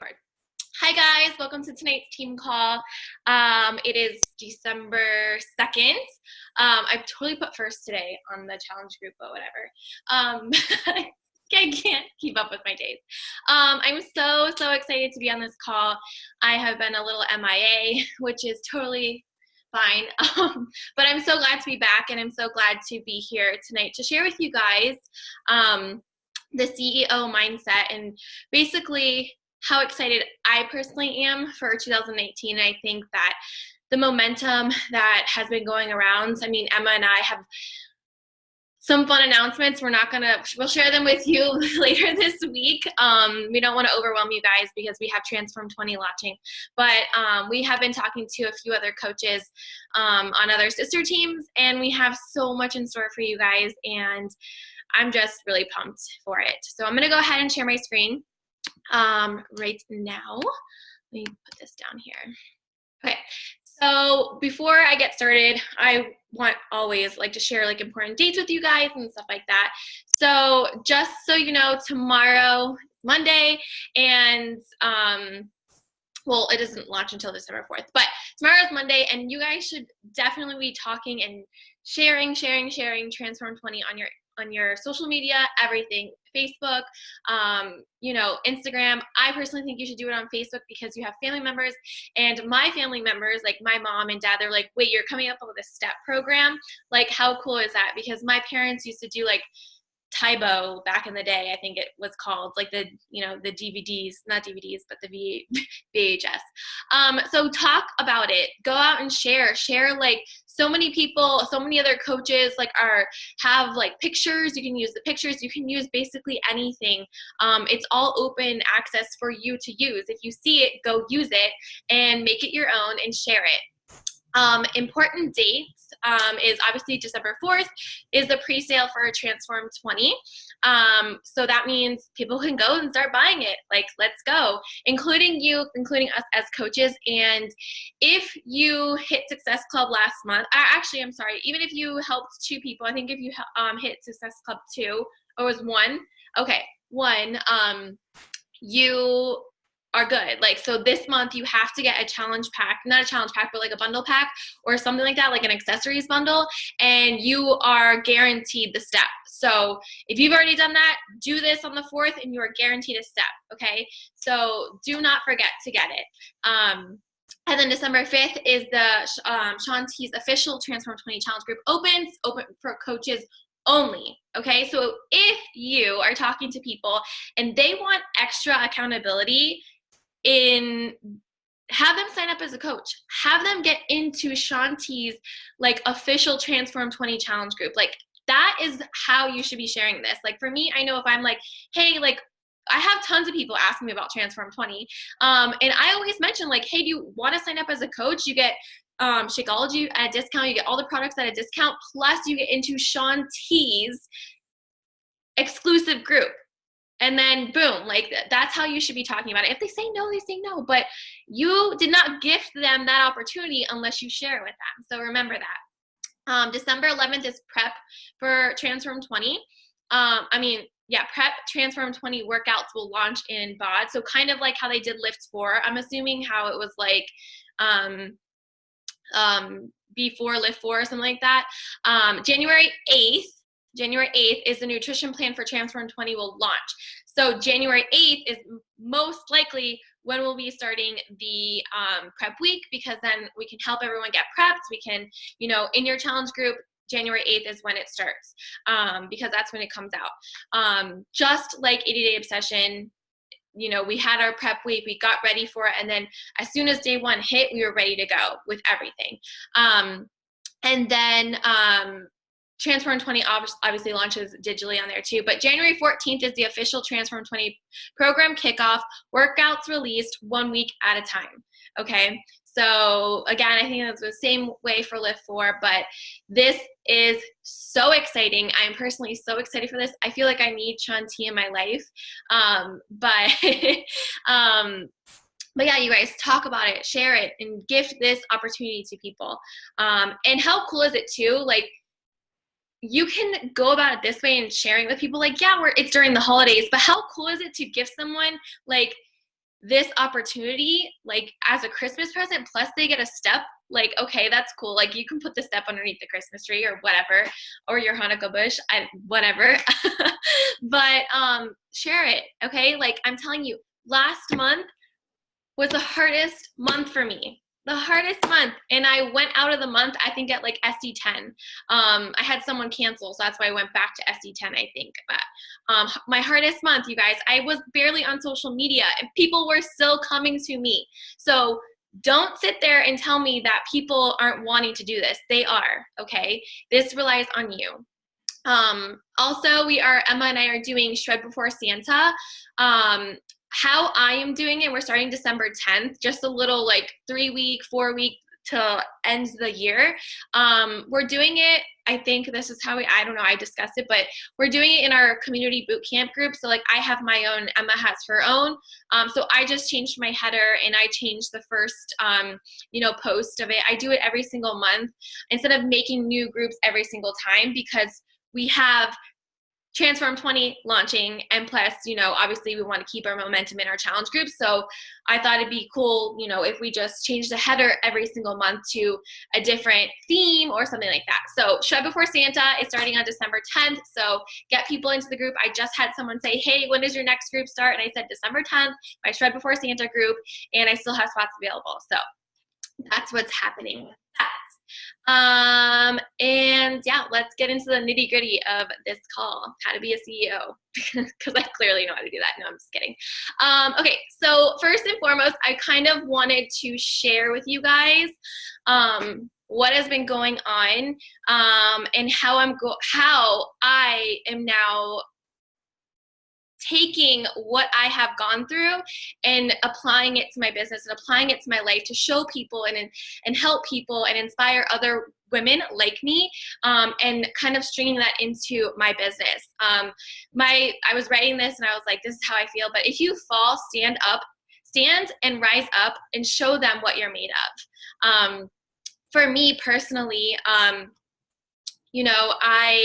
Record. Hi guys, welcome to tonight's team call. It is December 2nd. I totally put first today on the challenge group, but whatever. I can't keep up with my days. I'm so excited to be on this call. I have been a little MIA, which is totally fine. But I'm so glad to be back, and I'm so glad to be here tonight to share with you guys the CEO mindset and basically how excited I personally am for 2019. I think that the momentum that has been going around, I mean, Emma and I have some fun announcements. We'll share them with you later this week. We don't want to overwhelm you guys because we have Transform 20 launching, but we have been talking to a few other coaches on other sister teams, and we have so much in store for you guys, and I'm just really pumped for it. So I'm gonna go ahead and share my screen right now. Let me put this down here. Okay, so before I get started, I want always like to share like important dates with you guys and stuff like that. So just so you know, tomorrow, Monday, and well, it doesn't launch until December 4th, but tomorrow's Monday, and you guys should definitely be talking and sharing Transform 20 on your social media, everything, Facebook, Instagram. I personally think you should do it on Facebook because you have family members, and my family members, like my mom and dad, they're like, wait, you're coming up with a STEP program? Like, how cool is that? Because my parents used to do like Tybo back in the day, I think it was called, like the DVDs, not DVDs, but the VHS. So talk about it. Go out and share like so many people, so many other coaches have like pictures. You can use the pictures. You can use basically anything. It's all open access for you to use. If you see it, go use it and make it your own and share it. Important dates is obviously December 4th is the pre-sale for Transform 20. So that means people can go and start buying it. Like, let's go, including us as coaches. And if you hit Success Club last month, I'm sorry, even if you helped 2 people, I think if you hit Success Club 2, or was 1, okay, 1, you are good. Like, so this month you have to get a challenge pack, not a challenge pack, but like a bundle pack or something like that, like an accessories bundle, and you are guaranteed the step. So if you've already done that, do this on the 4th and you are guaranteed a step, okay? So do not forget to get it. And then December 5th is the Shaun T's official Transform 20 Challenge Group open for coaches only, okay? So if you are talking to people and they want extra accountability, have them sign up as a coach. Have them get into Shaun T's like official Transform 20 Challenge Group. Like, that is how you should be sharing this. Like, for me, I know if I'm like, hey, like, I have tons of people asking me about Transform 20, and I always mention like, hey, do you want to sign up as a coach? You get Shakeology at a discount. You get all the products at a discount, plus you get into Shaun T's exclusive group. And then boom, like that's how you should be talking about it. If they say no, they say no, but you did not gift them that opportunity unless you share it with them. So remember that. December 11th is prep for Transform 20. Prep Transform 20 workouts will launch in BOD. So kind of like how they did Lift 4. I'm assuming how it was like before Lift 4 or something like that. January 8th is the nutrition plan for Transform 20 will launch. So January 8th is most likely when we'll be starting the prep week, because then we can help everyone get prepped. We can, in your challenge group, January 8th is when it starts, because that's when it comes out. Just like 80-Day Obsession, we had our prep week, we got ready for it, and then as soon as day 1 hit, we were ready to go with everything. And then Transform 20 obviously launches digitally on there too, but January 14th is the official Transform 20 program kickoff. Workouts released 1 week at a time, okay? So again, I think that's the same way for Lift 4, but this is so exciting. I'm personally so excited for this. I feel like I need Shaun T in my life, but yeah, you guys talk about it, share it, and gift this opportunity to people. And how cool is it too? Like, you can go about it this way and sharing with people, like, yeah, it's during the holidays, but how cool is it to give someone like this opportunity, like as a Christmas present, plus they get a step, like, okay, that's cool. Like you can put the step underneath the Christmas tree or whatever, or your Hanukkah bush, whatever. But share it, okay? Like I'm telling you, last month was the hardest month for me. The hardest month. And I went out of the month, I think, at like SD10. I had someone cancel, so that's why I went back to SD10, I think. But my hardest month, you guys, I was barely on social media and people were still coming to me. So don't sit there and tell me that people aren't wanting to do this. They are, okay? This relies on you. Also, Emma and I are doing Shred Before Santa. How I am doing it, we're starting December 10th, just a little like 3-week, 4-week to end the year. We're doing it, I think this is how I don't know, I discussed it, but we're doing it in our community boot camp group. So like I have my own, Emma has her own. So I just changed my header and I changed the first, post of it. I do it every single month instead of making new groups every single time, because we have Transform 20 launching, and plus, obviously we want to keep our momentum in our challenge groups. So I thought it'd be cool, if we just change the header every single month to a different theme or something like that. So Shred Before Santa is starting on December 10th. So get people into the group. I just had someone say, hey, when does your next group start? And I said December 10th, my Shred Before Santa group, and I still have spots available. So that's what's happening with that. And yeah, let's get into the nitty gritty of this call, how to be a CEO, because I clearly know how to do that. No, I'm just kidding. Okay, so first and foremost, I kind of wanted to share with you guys what has been going on, and how I am now taking what I have gone through and applying it to my business and applying it to my life to show people and help people and inspire other women like me, and kind of stringing that into my business. I was writing this and I was like, this is how I feel. But if you fall, stand and rise up and show them what you're made of. For me personally, I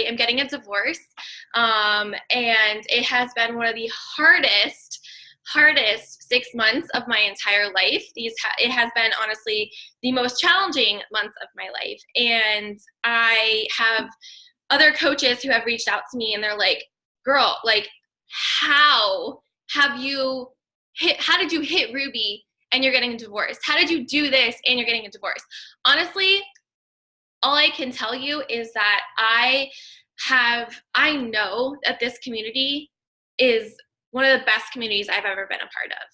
am getting a divorce, and it has been one of the hardest 6 months of my entire life. It has been honestly the most challenging months of my life. And I have other coaches who have reached out to me and they're like, girl, like, how did you hit Ruby and you're getting a divorce? How did you do this and you're getting a divorce? Honestly, all I can tell you is that I know that this community is one of the best communities I've ever been a part of.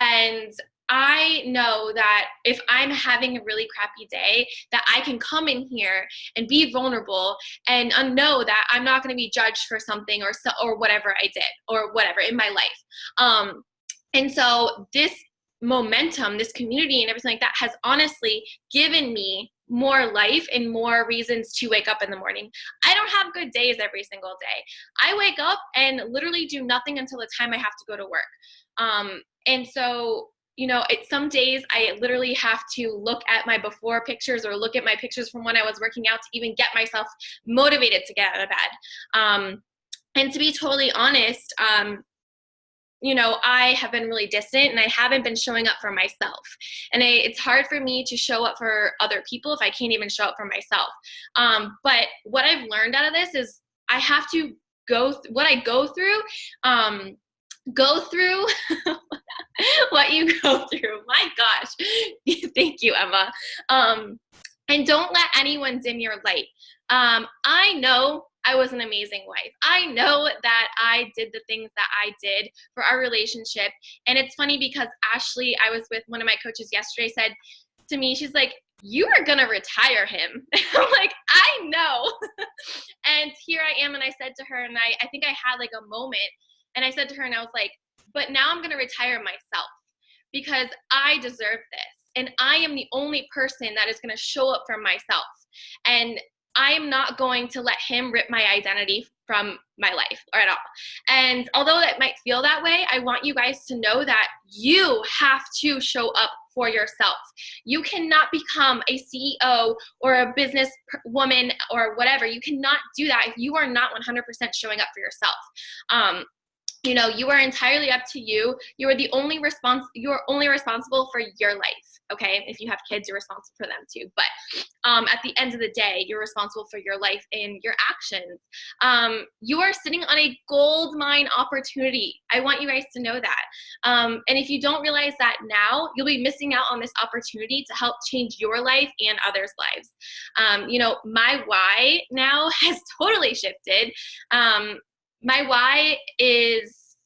And I know that if I'm having a really crappy day, that I can come in here and be vulnerable and know that I'm not going to be judged for something or whatever I did or whatever in my life. And so this momentum, this community and everything like that has honestly given me more life and more reasons to wake up in the morning. I don't have good days every single day. I wake up and literally do nothing until the time I have to go to work. And so, some days I literally have to look at my before pictures or look at my pictures from when I was working out to even get myself motivated to get out of bed. And to be totally honest, I have been really distant and I haven't been showing up for myself. And it's hard for me to show up for other people if I can't even show up for myself. But what I've learned out of this is I have to go through what you go through. My gosh. Thank you, Emma. And don't let anyone dim your light. I know I was an amazing wife. I know that I did the things that I did for our relationship. And it's funny because Ashley, I was with one of my coaches yesterday, said to me, she's like, you are going to retire him. I'm like, I know. And here I am. And I said to her, and I think I had like a moment, and I said to her, and I was like, but now I'm going to retire myself because I deserve this. And I am the only person that is going to show up for myself. And I am not going to let him rip my identity from my life or at all. And although that might feel that way, I want you guys to know that you have to show up for yourself. You cannot become a CEO or a business woman or whatever. You cannot do that if you are not 100% showing up for yourself. you are entirely up to you. You're only responsible for your life. Okay. If you have kids, you're responsible for them too. But at the end of the day, you're responsible for your life and your actions. You are sitting on a gold mine opportunity. I want you guys to know that. And if you don't realize that now, you'll be missing out on this opportunity to help change your life and others' lives. My why now has totally shifted. My why is,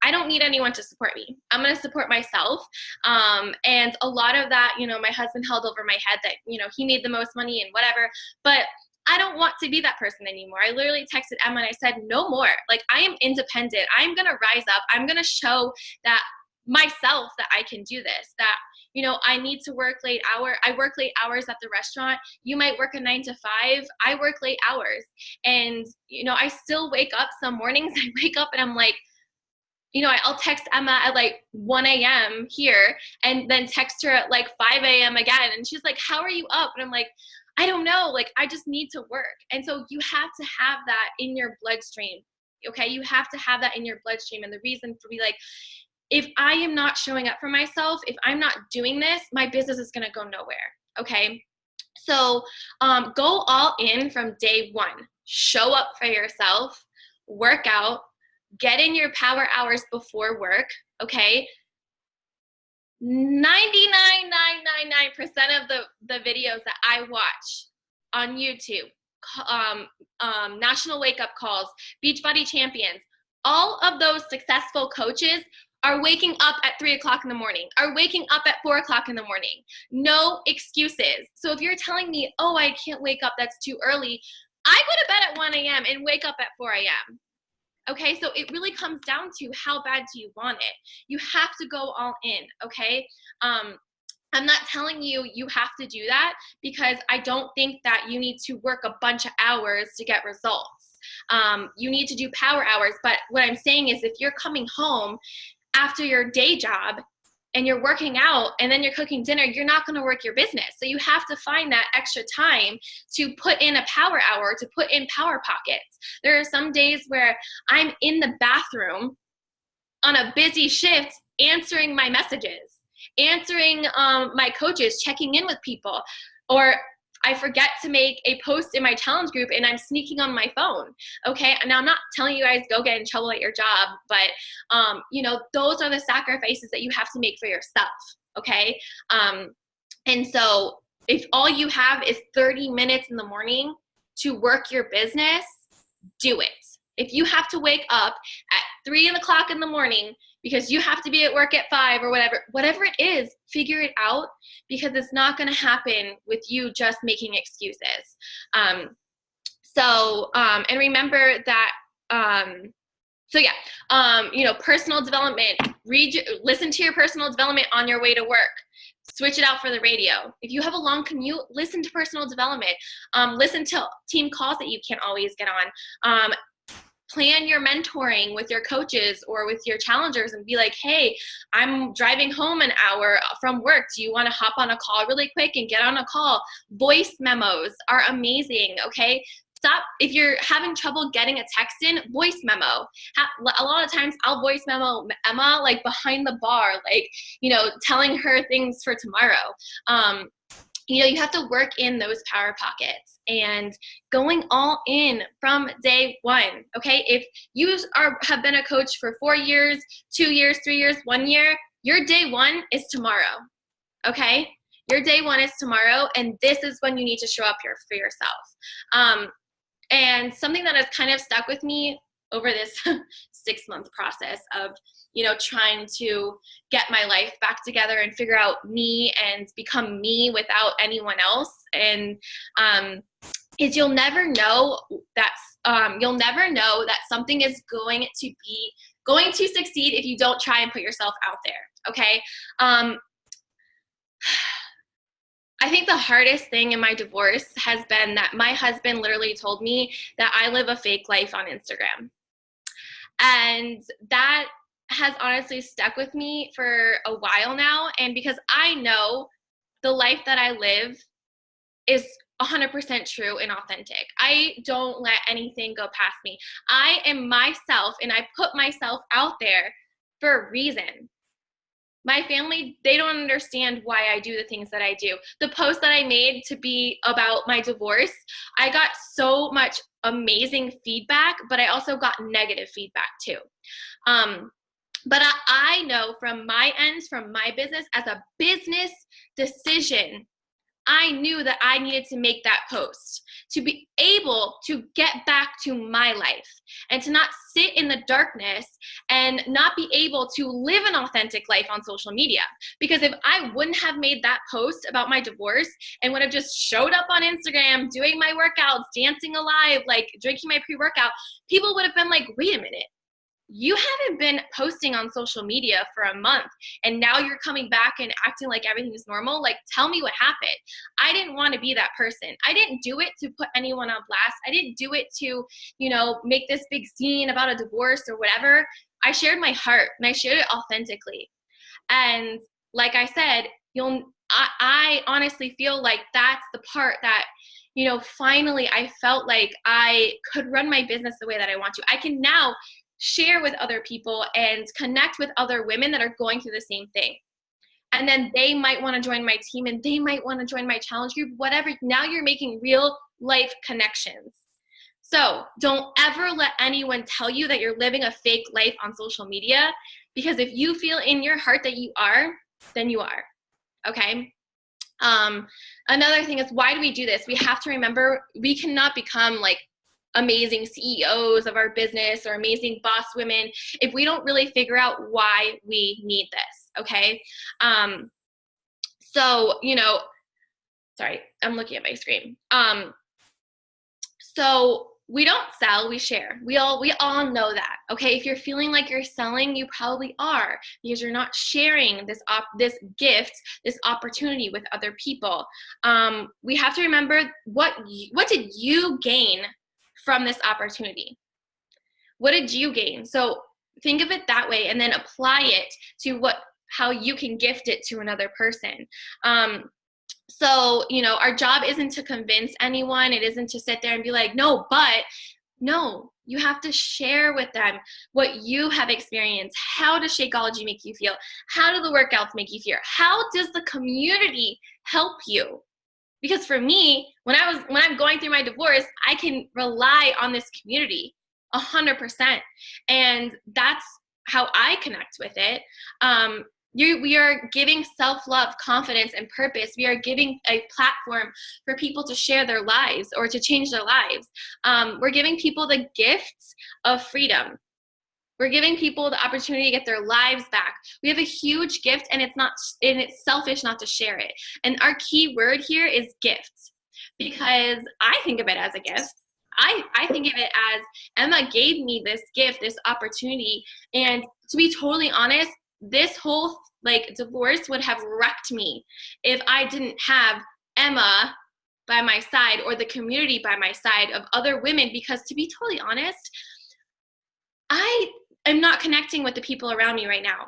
I don't need anyone to support me. I'm going to support myself. And a lot of that, my husband held over my head that, he made the most money and whatever, but I don't want to be that person anymore. I literally texted Emma and I said, no more. Like, I am independent. I'm going to rise up. I'm going to show that myself that I can do this, that, I need to work late hours. I work late hours at the restaurant. You might work a 9 to 5. I work late hours. And, I still wake up some mornings. I wake up and I'm like, I'll text Emma at like 1 a.m. here and then text her at like 5 a.m. again. And she's like, how are you up? And I'm like, I don't know. Like, I just need to work. And so you have to have that in your bloodstream. Okay. You have to have that in your bloodstream. And the reason for me, like, if I am not showing up for myself, if I'm not doing this, my business is going to go nowhere. Okay. So go all in from day one. Show up for yourself, work out, get in your power hours before work. Okay. 99.999% of the videos that I watch on YouTube, National Wake Up Calls, Beachbody Champions, all of those successful coaches are waking up at 3 o'clock in the morning, are waking up at 4 o'clock in the morning. No excuses. So if you're telling me, oh, I can't wake up, that's too early, I go to bed at 1 a.m. and wake up at 4 a.m. Okay, so it really comes down to how bad do you want it. You have to go all in, okay? I'm not telling you you have to do that because I don't think that you need to work a bunch of hours to get results. You need to do power hours, but what I'm saying is if you're coming home after your day job and you're working out and then you're cooking dinner, you're not going to work your business. So you have to find that extra time to put in a power hour, to put in power pockets. There are some days where I'm in the bathroom on a busy shift answering my messages, answering my coaches, checking in with people, or I forget to make a post in my challenge group and I'm sneaking on my phone. Okay. Now I'm not telling you guys go get in trouble at your job, but those are the sacrifices that you have to make for yourself. Okay. And so if all you have is 30 minutes in the morning to work your business, do it. If you have to wake up at 3 o'clock in the morning because you have to be at work at 5 or whatever it is, figure it out because it's not going to happen with you just making excuses. And remember that, personal development, listen to your personal development on your way to work. Switch it out for the radio. If you have a long commute, listen to personal development. Listen to team calls that you can't always get on. Plan your mentoring with your coaches or with your challengers and be like, hey, I'm driving home an hour from work. Do you want to hop on a call really quick and get on a call? Voice memos are amazing, okay? Stop. If you're having trouble getting a text in, voice memo. A lot of times I'll voice memo Emma like behind the bar, like, telling her things for tomorrow. You have to work in those power pockets and going all in from day one. Okay. If you have been a coach for 4 years, 2 years, 3 years, 1 year, your day one is tomorrow. Okay. Your day one is tomorrow. And this is when you need to show up here for yourself. And something that has kind of stuck with me over this 6-month process of, trying to get my life back together and figure out me and become me without anyone else. And is you'll never know that something is going to succeed if you don't try and put yourself out there. Okay. I think the hardest thing in my divorce has been that my husband literally told me that I live a fake life on Instagram. And that has honestly stuck with me for a while now. And because I know the life that I live is 100% true and authentic. I don't let anything go past me. I am myself, and I put myself out there for a reason. My family, they don't understand why I do the things that I do. The post that I made to be about my divorce, I got so much amazing feedback, but I also got negative feedback too. But I know from my ends, from my business, as a business decision, I knew that I needed to make that post to be able to get back to my life and to not sit in the darkness and not be able to live an authentic life on social media. Because if I wouldn't have made that post about my divorce and would have just showed up on Instagram, doing my workouts, dancing alive, like drinking my pre-workout, people would have been like, wait a minute. You haven't been posting on social media for a month and now you're coming back and acting like everything's normal. Like, tell me what happened. I didn't want to be that person. I didn't do it to put anyone on blast. I didn't do it to, make this big scene about a divorce or whatever. I shared my heart and I shared it authentically. And like I said, I honestly feel like that's the part that, finally I felt like I could run my business the way that I want to. I can now share with other people and connect with other women that are going through the same thing. And then they might want to join my team and they might want to join my challenge group, whatever. Now you're making real life connections. So don't ever let anyone tell you that you're living a fake life on social media, because if you feel in your heart that you are, then you are. Okay. Another thing is, why do we do this? We have to remember we cannot become like amazing CEOs of our business or amazing boss women if we don't really figure out why we need this. Okay. Sorry, I'm looking at my screen. So we don't sell, we share. We all know that. Okay. If you're feeling like you're selling, you probably are, because you're not sharing this gift, this opportunity with other people. We have to remember what did you gain from this opportunity? What did you gain? So think of it that way and then apply it to how you can gift it to another person. So, our job isn't to convince anyone. It isn't to sit there and be like, no, you have to share with them what you have experienced. How does Shakeology make you feel? How do the workouts make you feel? How does the community help you? Because for me, when I'm going through my divorce, I can rely on this community 100%. And that's how I connect with it. We are giving self-love, confidence, and purpose. We are giving a platform for people to share their lives or to change their lives. We're giving people the gifts of freedom. We're giving people the opportunity to get their lives back. We have a huge gift, and it's selfish not to share it. And our key word here is gift, because I think of it as a gift. I think of it as Emma gave me this gift, this opportunity. And to be totally honest, this whole divorce would have wrecked me if I didn't have Emma by my side or the community by my side of other women. Because to be totally honest, I am not connecting with the people around me right now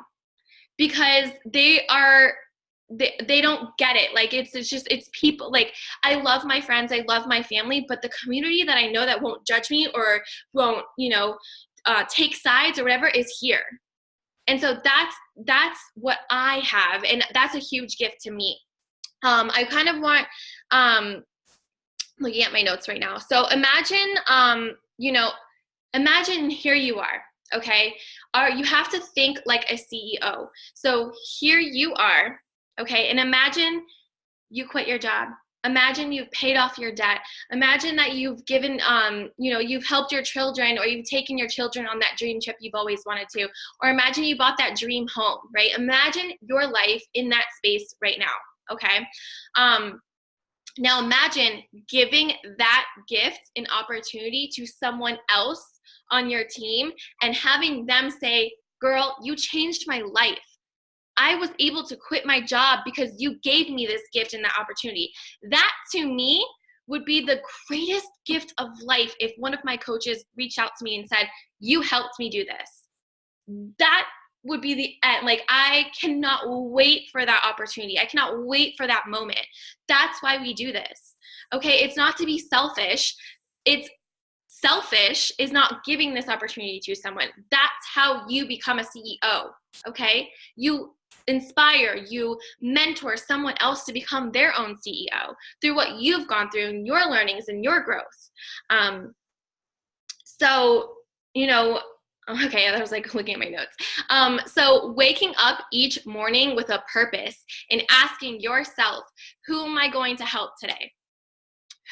because they don't get it. Like it's people. Like, I love my friends, I love my family, but the community that I know that won't judge me or won't, take sides or whatever is here. And so that's what I have, and that's a huge gift to me. I kind of want, looking at my notes right now. So imagine, imagine here you are, okay? You have to think like a CEO. So here you are, okay? And imagine you quit your job. Imagine you've paid off your debt. Imagine that you've given, you've helped your children, or you've taken your children on that dream trip you've always wanted to. Or imagine you bought that dream home, right? Imagine your life in that space right now, okay? Now imagine giving that gift and opportunity to someone else on your team and having them say, girl, you changed my life. I was able to quit my job because you gave me this gift and that opportunity. That to me would be the greatest gift of life if one of my coaches reached out to me and said, you helped me do this. That would be the end. Like, I cannot wait for that opportunity. I cannot wait for that moment. That's why we do this. Okay, it's not to be selfish. It's selfish is not giving this opportunity to someone. That's how you become a CEO, okay? You inspire, you mentor someone else to become their own CEO through what you've gone through and your learnings and your growth. So, you know, okay, I was like looking at my notes. So waking up each morning with a purpose and asking yourself, who am I going to help today?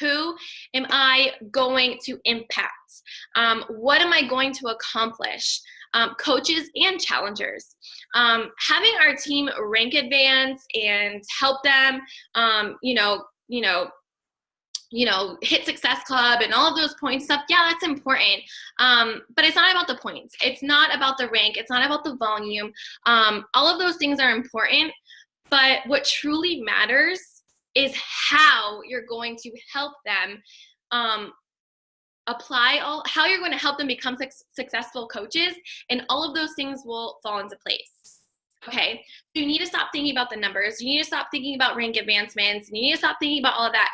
Who am I going to impact? What am I going to accomplish? Coaches and challengers. Having our team rank advance and help them, hit Success Club and all of those points stuff, yeah, that's important. But it's not about the points. It's not about the rank. It's not about the volume. All of those things are important, but what truly matters is how you're going to help them how you're going to help them become successful coaches, and all of those things will fall into place. Okay, so you need to stop thinking about the numbers. You need to stop thinking about rank advancements. You need to stop thinking about all of that.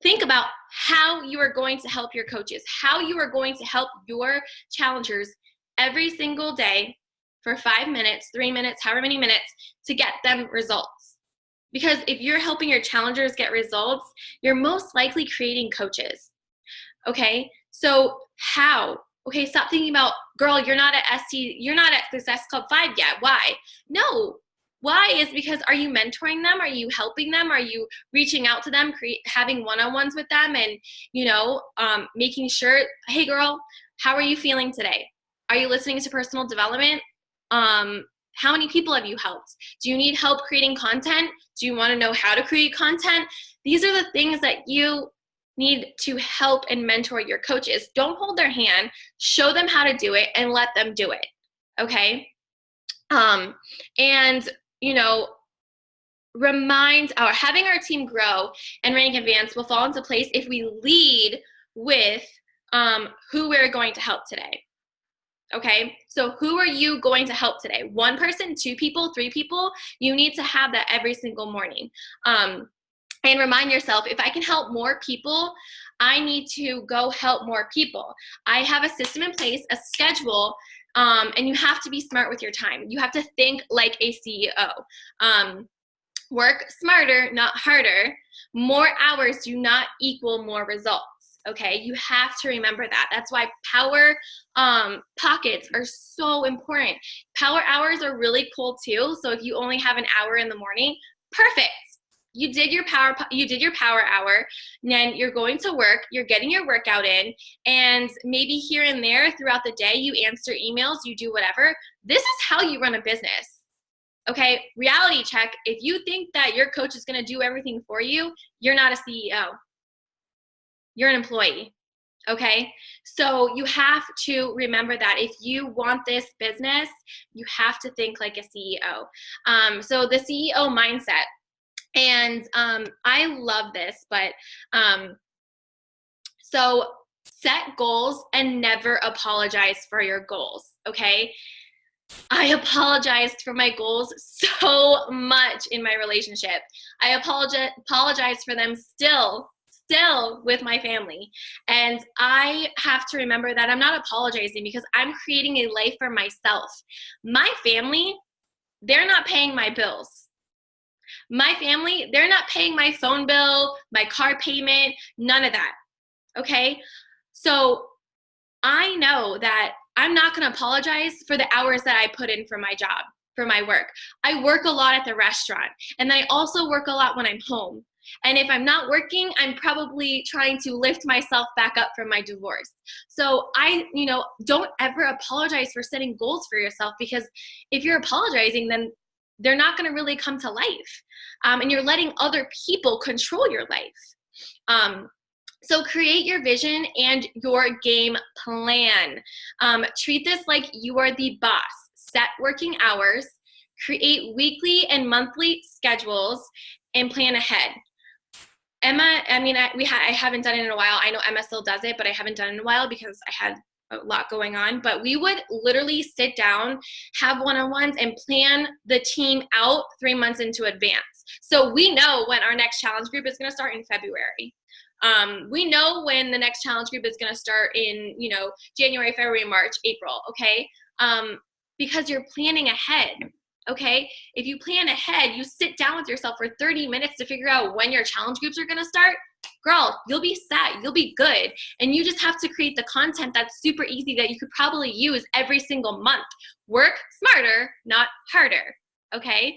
Think about how you are going to help your coaches, how you are going to help your challengers every single day for 5 minutes, 3 minutes, however many minutes, to get them results. Because if you're helping your challengers get results, you're most likely creating coaches. Okay, so how? Okay, stop thinking about, girl, you're not at Success Club 5 yet. Why? No. Why is because, are you mentoring them? Are you helping them? Are you reaching out to them, having one-on-ones with them, and making sure, hey girl, how are you feeling today? Are you listening to personal development? How many people have you helped? Do you need help creating content? Do you want to know how to create content? These are the things that you need to help and mentor your coaches. Don't hold their hand, show them how to do it, and let them do it, okay? Having our team grow and rank advance will fall into place if we lead with who we're going to help today. Okay, so who are you going to help today? 1 person, 2 people, 3 people? You need to have that every single morning. And remind yourself, if I can help more people, I need to go help more people. I have a system in place, a schedule, and you have to be smart with your time. You have to think like a CEO. Work smarter, not harder. More hours do not equal more results. Okay, you have to remember that. That's why power pockets are so important. Power hours are really cool too. So if you only have an hour in the morning, perfect. You did your power hour, and then you're going to work, you're getting your workout in, and maybe here and there throughout the day you answer emails, you do whatever. This is how you run a business. Okay, reality check. If you think that your coach is going to do everything for you, you're not a CEO. You're an employee. Okay, so you have to remember that if you want this business, you have to think like a CEO. So the CEO mindset. And I love this, but so set goals and never apologize for your goals, okay? I apologized for my goals so much in my relationship. I apologize for them still with my family. And I have to remember that I'm not apologizing because I'm creating a life for myself. My family, they're not paying my bills. My family, they're not paying my phone bill, my car payment, none of that, okay? So I know that I'm not going to apologize for the hours that I put in for my job, for my work. I work a lot at the restaurant, and I also work a lot when I'm home. And if I'm not working, I'm probably trying to lift myself back up from my divorce. So don't ever apologize for setting goals for yourself, because if you're apologizing, then they're not going to really come to life. And you're letting other people control your life. So create your vision and your game plan. Treat this like you are the boss. Set working hours, create weekly and monthly schedules, and plan ahead. Emma, I haven't done it in a while. I know Emma still does it, but I haven't done it in a while because I had a lot going on. But we would literally sit down, have one-on-ones, and plan the team out 3 months into advance. So we know when our next challenge group is going to start in February. We know when the next challenge group is going to start in, you know, January, February, March, April, okay? Because you're planning ahead, okay? If you plan ahead, you sit down with yourself for 30 minutes to figure out when your challenge groups are going to start, girl, you'll be set, you'll be good. And you just have to create the content that's super easy that you could probably use every single month. Work smarter, not harder, okay?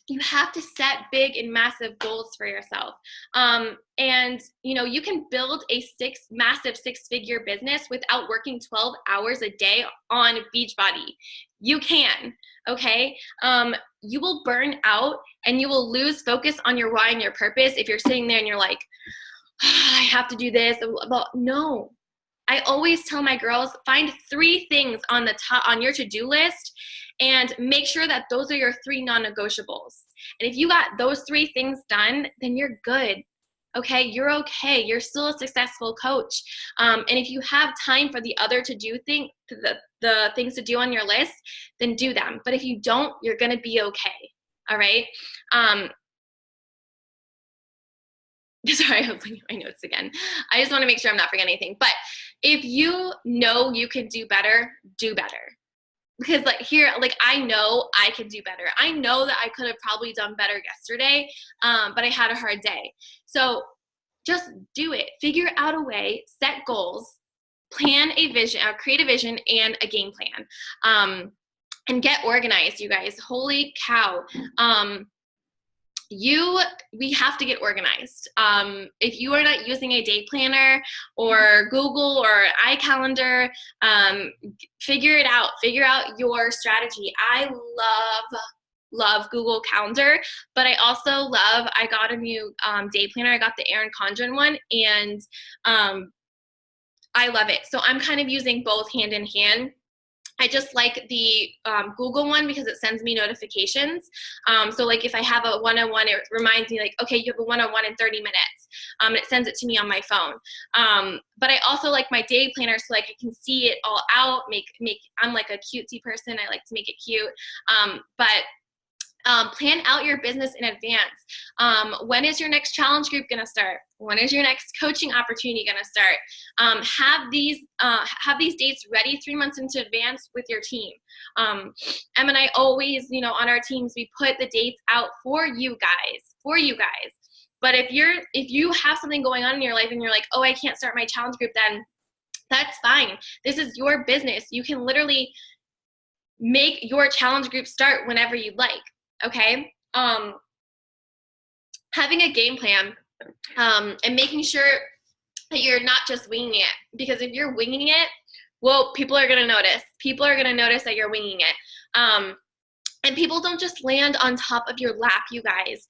You have to set big and massive goals for yourself. And you know, you can build a massive six-figure business without working 12 hours a day on Beachbody. You can, okay? You will burn out and you will lose focus on your why and your purpose if you're sitting there and you're like, I have to do this. Well, no. I always tell my girls, find 3 things on the top on your to-do list and make sure that those are your 3 non-negotiables. And if you got those 3 things done, then you're good. Okay, you're okay. You're still a successful coach. And if you have time for the other to-do the things to do on your list, then do them. But if you don't, you're gonna be okay. All right. Sorry, I was looking at my notes again. I just want to make sure I'm not forgetting anything. But if you know you can do better, do better. Because I know I can do better. I know that I could have probably done better yesterday, but I had a hard day. So just do it. Figure out a way, set goals, plan a vision, create a vision and a game plan, and get organized, you guys. Holy cow. We have to get organized. If you are not using a day planner or Google or iCalendar, figure it out. Figure out your strategy. I love Google Calendar, but I also I got a new day planner. I got the Erin Condren one, and I love it. So I'm kind of using both hand in hand. I just like the Google one because it sends me notifications. So like if I have a one-on-one, it reminds me like, okay, you have a one-on-one in 30 minutes. And it sends it to me on my phone. But I also like my day planner so like I can see it all out, I'm like a cutesy person. I like to make it cute. Plan out your business in advance. When is your next challenge group going to start? When is your next coaching opportunity going to start? Have these dates ready 3 months into advance with your team. Em and I always, on our teams, we put the dates out for you guys. But if you have something going on in your life and you're like, oh, I can't start my challenge group, then that's fine. This is your business. You can literally make your challenge group start whenever you'd like. Okay. Having a game plan, and making sure that you're not just winging it, because if you're winging it, well, people are going to notice. People are going to notice that you're winging it. And people don't just land on top of your lap, you guys.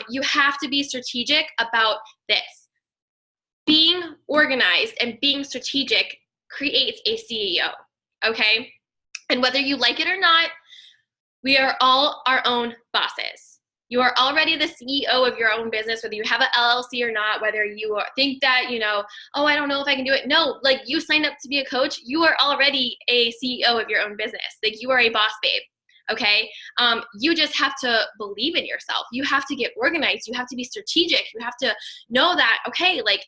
You have to be strategic about this. Being organized and being strategic creates a CEO. Okay. And whether you like it or not, we are all our own bosses. You are already the CEO of your own business, whether you have an LLC or not, whether you think that, oh, I don't know if I can do it. No, like you signed up to be a coach. You are already a CEO of your own business. Like you are a boss babe. Okay. You just have to believe in yourself. You have to get organized. You have to be strategic. You have to know that, okay, like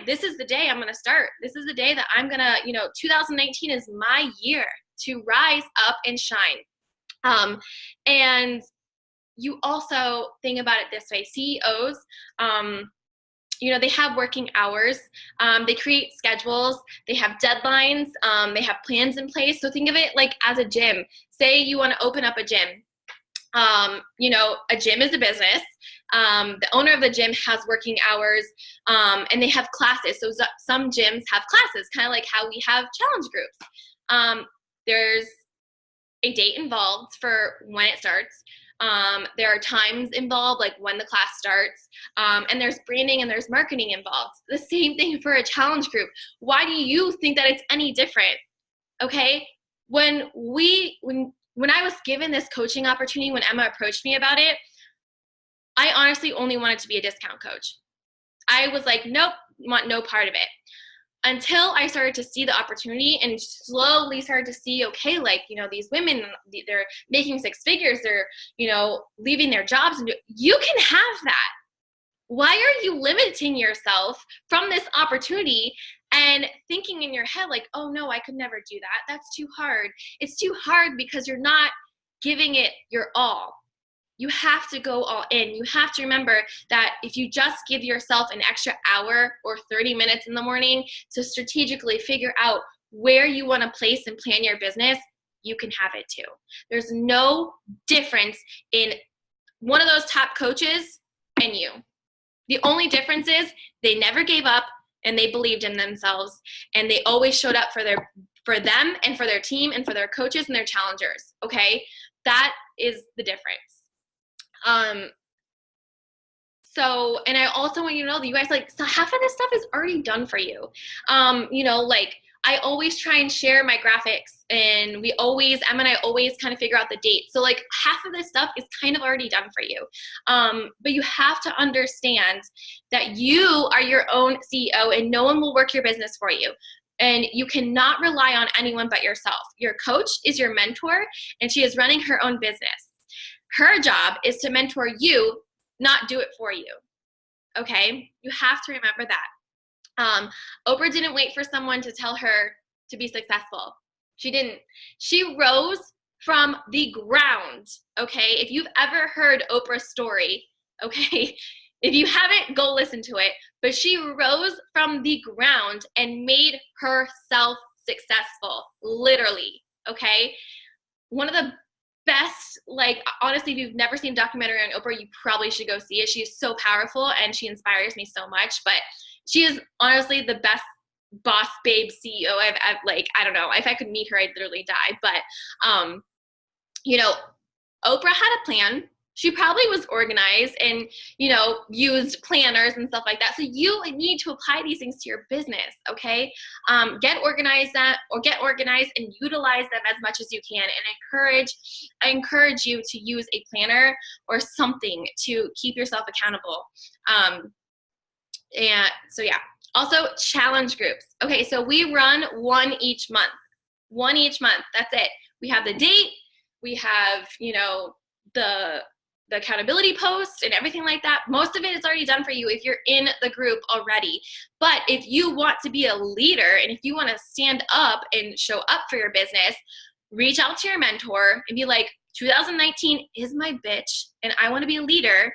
this is the day I'm going to start. This is the day that I'm going to, 2019 is my year to rise up and shine. And you also think about it this way, CEOs, they have working hours, they create schedules, they have deadlines, they have plans in place. So think of it like as a gym. Say you want to open up a gym. A gym is a business. The owner of the gym has working hours, and they have classes. So some gyms have classes, kind of like how we have challenge groups. There's a date involved for when it starts. There are times involved, like when the class starts, and there's branding and there's marketing involved. The same thing for a challenge group. Why do you think that it's any different? Okay, when I was given this coaching opportunity, when Emma approached me about it, I honestly only wanted to be a discount coach. I was like, nope, want no part of it. Until I started to see the opportunity and slowly started to see, okay, like, these women, they're making 6 figures, they're, leaving their jobs. And you can have that. Why are you limiting yourself from this opportunity and thinking in your head like, oh no, I could never do that. That's too hard. It's too hard because you're not giving it your all. You have to go all in. You have to remember that if you just give yourself an extra hour or 30 minutes in the morning to strategically figure out where you want to place and plan your business, you can have it too. There's no difference in one of those top coaches and you. The only difference is they never gave up and they believed in themselves, and they always showed up for them and for their team and for their coaches and their challengers. Okay? That is the difference. So, and I also want you to know that you guys, like, so half of this stuff is already done for you. You know, like, I always try and share my graphics, and Em and I always kind of figure out the date. So like half of this stuff is kind of already done for you. But you have to understand that you are your own CEO and no one will work your business for you. And you cannot rely on anyone but yourself. Your coach is your mentor, and she is running her own business. Her job is to mentor you, not do it for you. Okay? You have to remember that. Oprah didn't wait for someone to tell her to be successful. She didn't. She rose from the ground, okay? If you've ever heard Oprah's story, okay, if you haven't, go listen to it. But she rose from the ground and made herself successful, literally, okay? One of the best, like, honestly, if you've never seen a documentary on Oprah, you probably should go see it. She's so powerful and she inspires me so much. But she is honestly the best boss babe CEO I've like, I don't know, if I could meet her, I'd literally die. But, you know, Oprah had a plan. She probably was organized and, you know, used planners and stuff like that. So you need to apply these things to your business, okay? Get organized and utilize them as much as you can. And I encourage you to use a planner or something to keep yourself accountable. And so, yeah. Also, challenge groups. Okay, so we run one each month. That's it. We have the date. We have, you know, the accountability posts and everything like that. Most of it is already done for you if you're in the group already. But if you want to be a leader and if you want to stand up and show up for your business, reach out to your mentor and be like, 2019 is my bitch and I want to be a leader.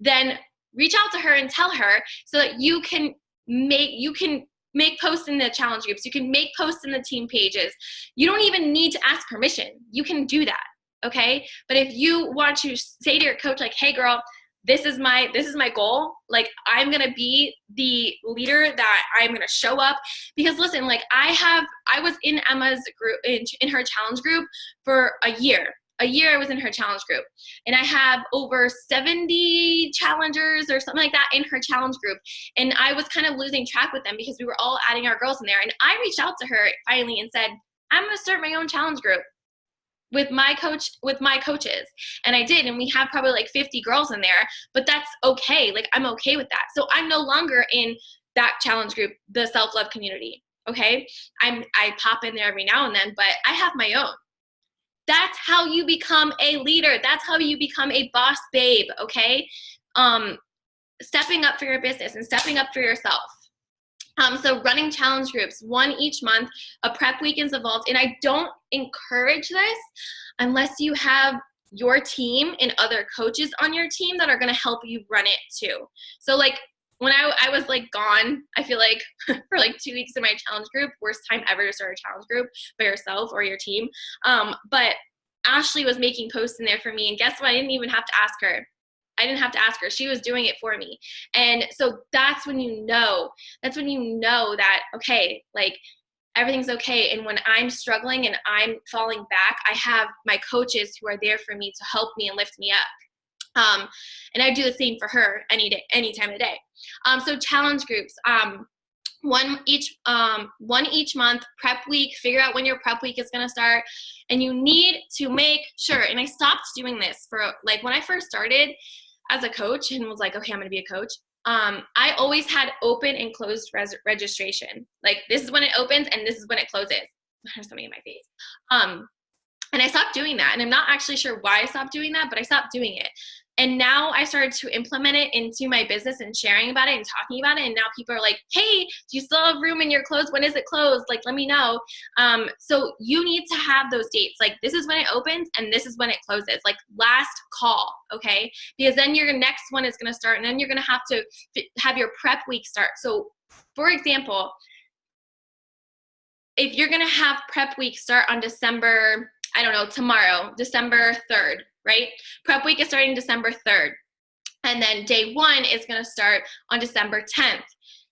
Then reach out to her and tell her so that you can make posts in the challenge groups. You can make posts in the team pages. You don't even need to ask permission. You can do that, okay? But if you want to say to your coach, like, hey girl, this is my goal. Like, I'm going to be the leader that I'm going to show up. Because listen, like, I was in Emma's group, in her challenge group for a year. I was in her challenge group, and I have over 70 challengers or something like that in her challenge group. And I was kind of losing track with them because we were all adding our girls in there. And I reached out to her finally and said, I'm going to start my own challenge group with my coaches. And I did. And we have probably like 50 girls in there, but that's okay. Like, I'm okay with that. So I'm no longer in that challenge group, the self-love community. Okay. I pop in there every now and then, but I have my own. That's how you become a leader. That's how you become a boss babe, okay? Stepping up for your business and stepping up for yourself. So running challenge groups, one each month, a prep week is involved. And I don't encourage this unless you have your team and other coaches on your team that are going to help you run it too. So like, when I was like gone, I feel like for like 2 weeks in my challenge group, worst time ever to start a challenge group by yourself or your team. But Ashley was making posts in there for me, and guess what? I didn't even have to ask her. She was doing it for me. And so that's when you know that, okay, like everything's okay. And when I'm struggling and I'm falling back, I have my coaches who are there for me to help me and lift me up. And I do the same for her any time of the day. So challenge groups, one each month, prep week, figure out when your prep week is going to start. And you need to make sure, and I stopped doing this for like when I first started as a coach and was like, okay, I'm going to be a coach. I always had open and closed registration. Like, this is when it opens and this is when it closes. I have something in my face. And I stopped doing that. And I'm not actually sure why I stopped doing that, but I stopped doing it. And now I started to implement it into my business and sharing about it and talking about it. And now people are like, hey, do you still have room in your clothes? When is it closed? Like, let me know. So you need to have those dates. Like, this is when it opens and this is when it closes. Like, last call, okay? Because then your next one is going to start, and then you're going to have your prep week start. So, for example, if you're going to have prep week start on December, I don't know, tomorrow, December 3rd, right? Prep week is starting December 3rd. And then day one is going to start on December 10th.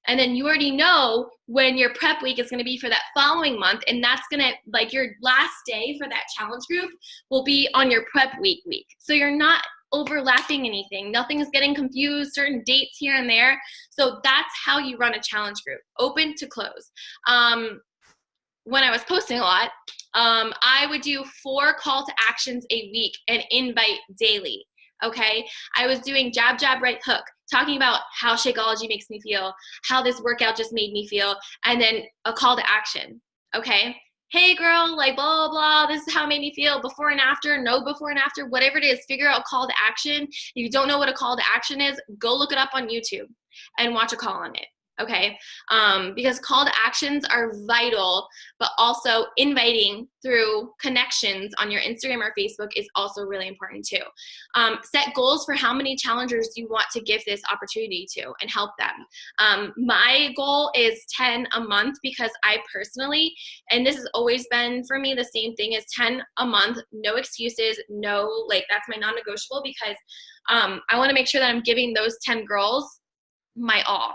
And then you already know when your prep week is going to be for that following month. And that's going to, like, your last day for that challenge group will be on your prep week. So you're not overlapping anything. Nothing's getting confused, certain dates here and there. So that's how you run a challenge group, open to close. When I was posting a lot, I would do 4 call to actions a week and invite daily, okay? I was doing jab, jab, right hook, talking about how Shakeology makes me feel, how this workout just made me feel, and then a call to action, okay? Hey girl, like blah, blah, blah, this is how it made me feel, before and after, no before and after, whatever it is, figure out a call to action. If you don't know what a call to action is, go look it up on YouTube and watch a call on it. Okay, because call to actions are vital, but also inviting through connections on your Instagram or Facebook is also really important too. Set goals for how many challengers you want to give this opportunity to and help them. My goal is 10 a month because I personally, and this has always been for me the same thing, is 10 a month, no excuses, no, like, that's my non-negotiable, because I want to make sure that I'm giving those 10 girls my all.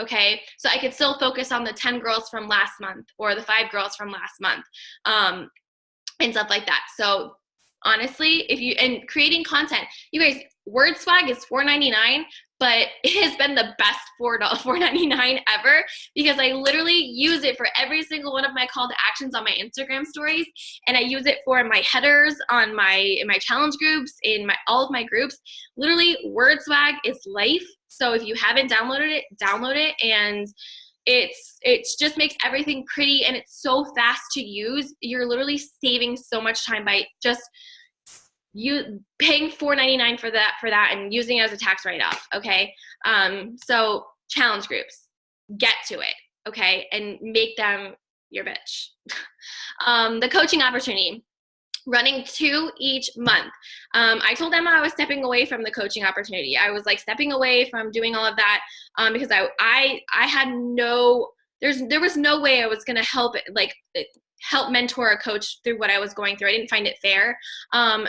Okay, so I could still focus on the 10 girls from last month or the 5 girls from last month, and stuff like that. So honestly, and creating content, you guys, Word Swag is $4.99, but it has been the best $4.99 ever, because I literally use it for every single one of my call to actions on my Instagram stories, and I use it for my headers in my challenge groups, in all of my groups. Literally, Word Swag is life. So if you haven't downloaded it, download it, and it just makes everything pretty, and it's so fast to use. You're literally saving so much time by just you paying $4.99 for that and using it as a tax write-off. Okay, so challenge groups, get to it, okay, and make them your bitch. The coaching opportunity, running 2 each month. I told Emma I was stepping away from the coaching opportunity. I was like stepping away from doing all of that, because I had there was no way I was gonna help mentor a coach through what I was going through. I didn't find it fair.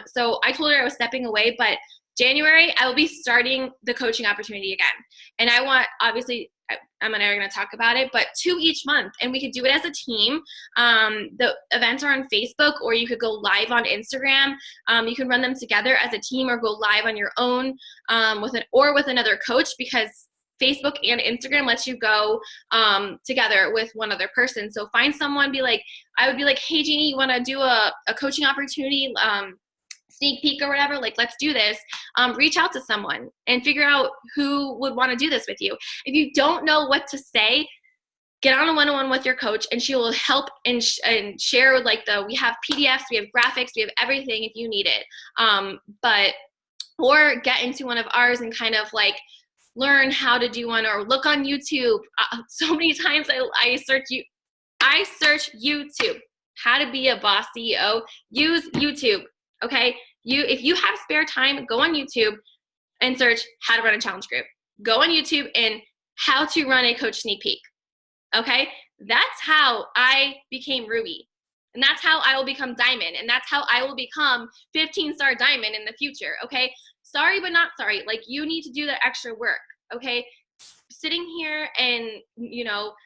So I told her I was stepping away, but January I will be starting the coaching opportunity again. And I want, obviously, Emma and I are going to talk about it, but 2 each month, and we could do it as a team. The events are on Facebook, or you could go live on Instagram. You can run them together as a team, or go live on your own with another coach, because Facebook and Instagram lets you go together with one other person. So find someone, I would be like, hey Jeannie, you want to do a coaching opportunity, sneak peek or whatever, like, let's do this. Reach out to someone and figure out who would want to do this with you. If you don't know what to say, get on a one-on-one with your coach, and she will help and share, we have PDFs, we have graphics, we have everything if you need it. Or get into one of ours and kind of learn how to do one, or look on YouTube. So many times I search YouTube, how to be a boss CEO. Use YouTube, okay? If you have spare time, go on YouTube and search how to run a challenge group. Go on YouTube and how to run a coach sneak peek, okay? That's how I became Ruby. And that's how I will become Diamond. And that's how I will become 15-star Diamond in the future, okay? Sorry, but not sorry. You need to do the extra work, okay? Sitting here and,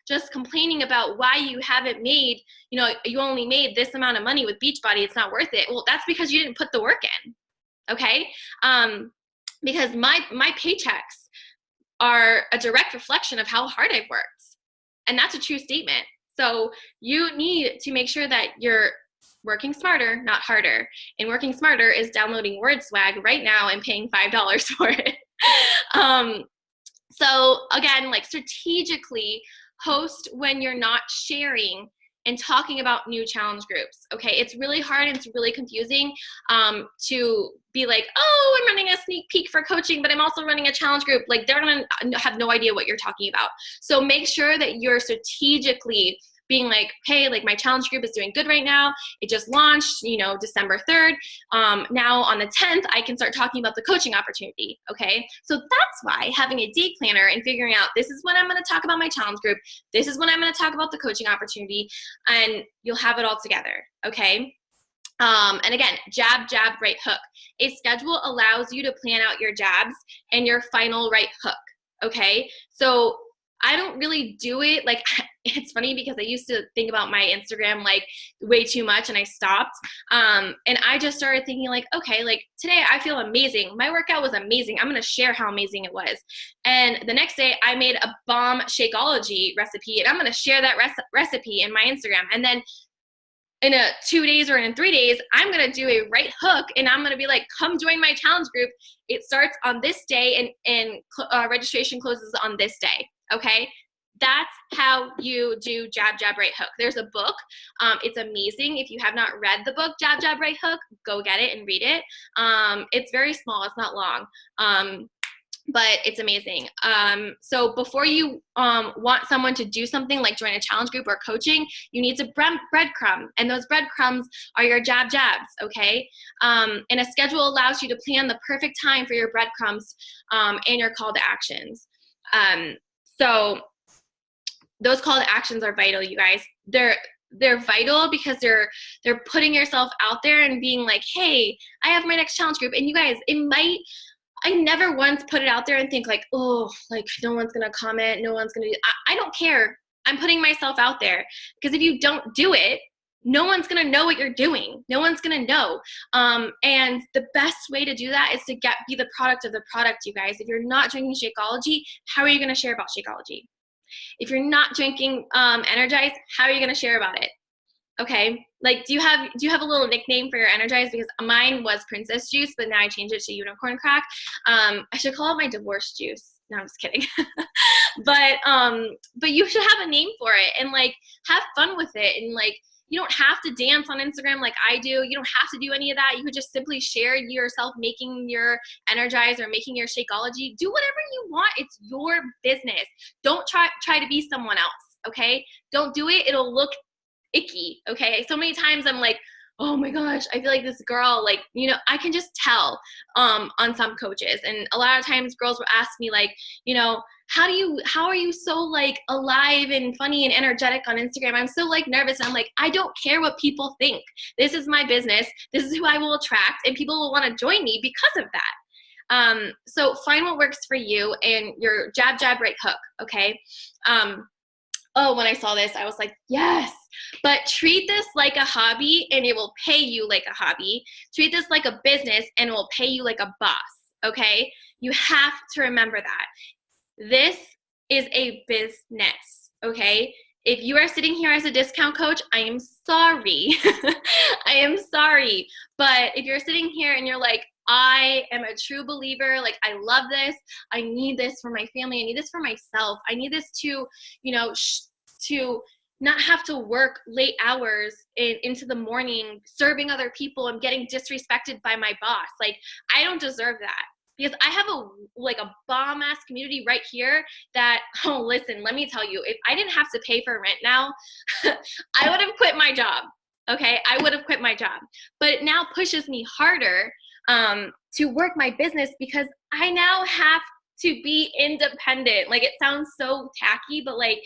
just complaining about why you haven't made, you only made this amount of money with Beachbody, it's not worth it. Well, that's because you didn't put the work in, okay? Because my paychecks are a direct reflection of how hard I've worked. And that's a true statement. So you need to make sure that you're working smarter, not harder. And working smarter is downloading Word Swag right now and paying $5 for it. So again, strategically host when you're not sharing and talking about new challenge groups. Okay, it's really hard and it's really confusing to be like, oh, I'm running a sneak peek for coaching, but I'm also running a challenge group. Like, they're gonna have no idea what you're talking about. So make sure that you're strategically being like, hey, like my challenge group is doing good right now. It just launched, December 3rd. Now on the 10th, I can start talking about the coaching opportunity. Okay. So that's why having a day planner and figuring out, this is when I'm going to talk about my challenge group. This is when I'm going to talk about the coaching opportunity, and you'll have it all together. Okay. And again, jab, jab, right hook. A schedule allows you to plan out your jabs and your final right hook. Okay. So I don't really do it. Like, it's funny because I used to think about my Instagram like way too much, and I stopped. And I just started thinking like, okay, like today I feel amazing. My workout was amazing. I'm going to share how amazing it was. And the next day I made a bomb Shakeology recipe, and I'm going to share that recipe in my Instagram. And then in 2 days or in 3 days, I'm going to do a right hook, and I'm going to be like, come join my challenge group. It starts on this day, and registration closes on this day. Okay. That's how you do jab, jab, right hook. There's a book. It's amazing. If you have not read the book, Jab, Jab, Right Hook, go get it and read it. It's very small. It's not long. But it's amazing. So before you want someone to do something like join a challenge group or coaching, you need to breadcrumb. And those breadcrumbs are your jab jabs, okay? And a schedule allows you to plan the perfect time for your breadcrumbs and your call to actions. So those call to actions are vital, you guys. They're vital because they're putting yourself out there and being like, hey, I have my next challenge group. And you guys, I never once put it out there and think like, oh, like no one's going to comment. No one's going to I don't care. I'm putting myself out there, because if you don't do it, no one's going to know what you're doing. No one's going to know. And the best way to do that is to be the product of the product, you guys. If you're not drinking Shakeology, how are you going to share about Shakeology? If you're not drinking Energize, how are you going to share about it? Okay. Like, do you have a little nickname for your Energize? Because mine was Princess Juice, but now I changed it to Unicorn Crack. I should call it my divorce juice. No, I'm just kidding. But you should have a name for it, and like have fun with it. And like, you don't have to dance on Instagram like I do. You don't have to do any of that. You could just simply share yourself making your Energize or making your Shakeology. Do whatever you want. It's your business. Don't try to be someone else, okay? Don't do it. It'll look icky, okay? So many times I'm like, oh my gosh, I feel like this girl, like, I can just tell on some coaches. And a lot of times girls will ask me like, how are you so like alive and funny and energetic on Instagram? I'm so like nervous. And I'm like, I don't care what people think. This is my business. This is who I will attract, and people will want to join me because of that. So find what works for you and your jab, jab, right hook. Okay. When I saw this, I was like, yes, but treat this like a hobby and it will pay you like a hobby. Treat this like a business and it will pay you like a boss. Okay. You have to remember that. This is a business, okay? If you are sitting here as a discount coach, I am sorry. I am sorry. But if you're sitting here and you're like, I am a true believer, like I love this, I need this for my family, I need this for myself, I need this to, to not have to work late hours into the morning, serving other people and getting disrespected by my boss. Like, I don't deserve that. Because I have a bomb ass community right here that, listen, let me tell you, if I didn't have to pay for rent now, I would have quit my job. Okay. I would have quit my job, but it now pushes me harder to work my business because I now have to be independent. Like, it sounds so tacky, but like,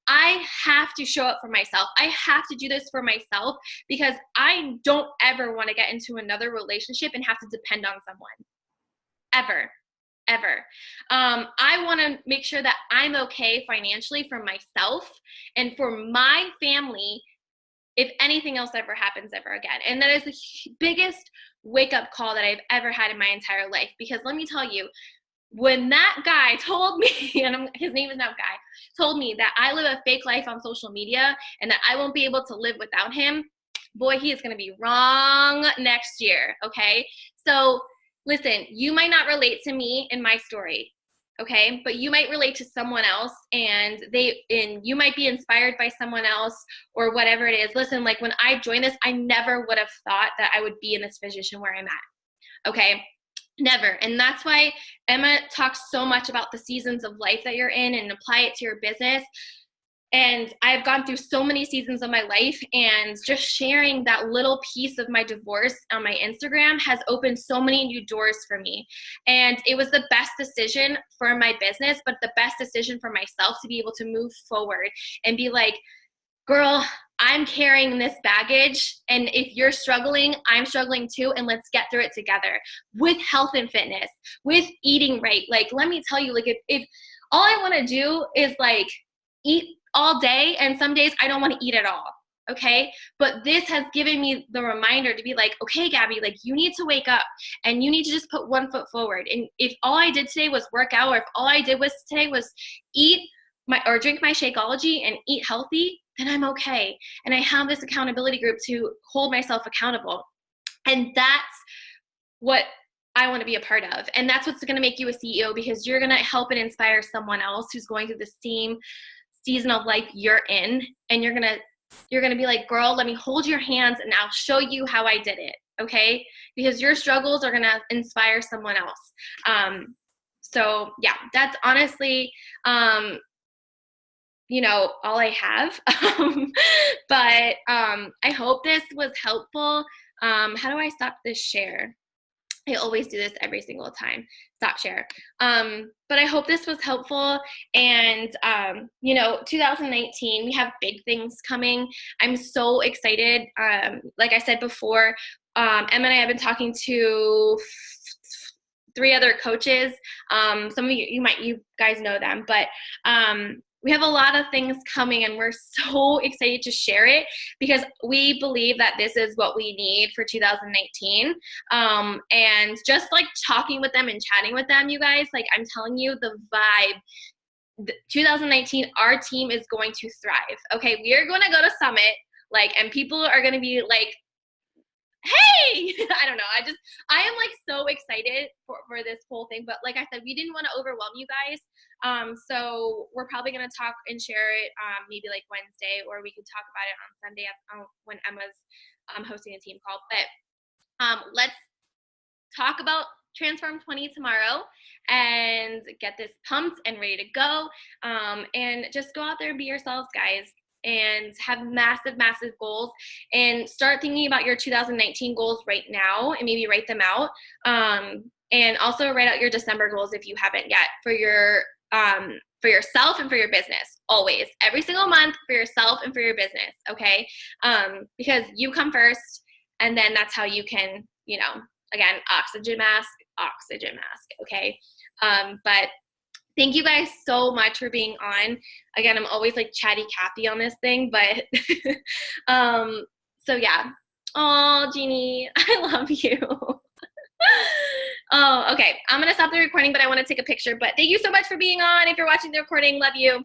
I have to show up for myself. I have to do this for myself because I don't ever want to get into another relationship and have to depend on someone. Ever. I want to make sure that I'm okay financially for myself and for my family if anything else ever happens ever again. And that is the biggest wake-up call that I've ever had in my entire life. Because let me tell you, when that guy told me, and his name is now Guy, told me that I live a fake life on social media and that I won't be able to live without him, boy, he is going to be wrong next year, okay? So listen, you might not relate to me in my story. okay? But you might relate to someone else, and you might be inspired by someone else or whatever it is. Listen, like when I joined this, I never would have thought that I would be in this position where I'm at, okay? Never. And that's why Emma talks so much about the seasons of life that you're in and apply it to your business. And I've gone through so many seasons of my life, and just sharing that little piece of my divorce on my Instagram has opened so many new doors for me. And it was the best decision for my business, but the best decision for myself to be able to move forward and be like, girl, I'm carrying this baggage, and if you're struggling, I'm struggling too, and let's get through it together with health and fitness, with eating right. Like, let me tell you, like if all I want to do is like eat all day, and some days I don't want to eat at all, okay? But this has given me the reminder to be like, okay, Gabby, like you need to wake up and you need to just put one foot forward. And if all I did today was work out, or if all I did today was drink my Shakeology and eat healthy, then I'm okay. And I have this accountability group to hold myself accountable. And that's what I want to be a part of. And that's what's going to make you a CEO, because you're going to help and inspire someone else who's going through the same season of life you're in. And you're going to be like, girl, let me hold your hands and I'll show you how I did it. Okay. Because your struggles are going to inspire someone else. So yeah, that's honestly, all I have. But I hope this was helpful. How do I stop this share? I always do this every single time. Stop share. But I hope this was helpful. And, 2019, we have big things coming. I'm so excited. Like I said before, Emma and I have been talking to 3 other coaches. Some of you guys know them, but we have a lot of things coming, and we're so excited to share it because we believe that this is what we need for 2019. And just like talking with them and chatting with them, you guys, like I'm telling you, the vibe, 2019, our team is going to thrive. Okay, we are going to go to Summit, and people are going to be like, hey, I don't know. I am like so excited for this whole thing. But like I said, we didn't want to overwhelm you guys. So we're probably going to talk and share it maybe like Wednesday, or we could talk about it on Sunday when Emma's hosting a team call. But let's talk about Transform 20 tomorrow and get this pumped and ready to go. And just go out there and be yourselves, guys, and have massive, massive goals, and start thinking about your 2019 goals right now and maybe write them out. And also write out your December goals if you haven't yet, for yourself and for your business. Always, every single month, for yourself and for your business. Okay. Because you come first, and then that's how you can, again, oxygen mask. Okay. But thank you guys so much for being on. Again, I'm always like chatty Cathy on this thing, but so yeah. Oh, Jeannie, I love you. Oh, okay. I'm going to stop the recording, but I want to take a picture. But thank you so much for being on. If you're watching the recording, love you.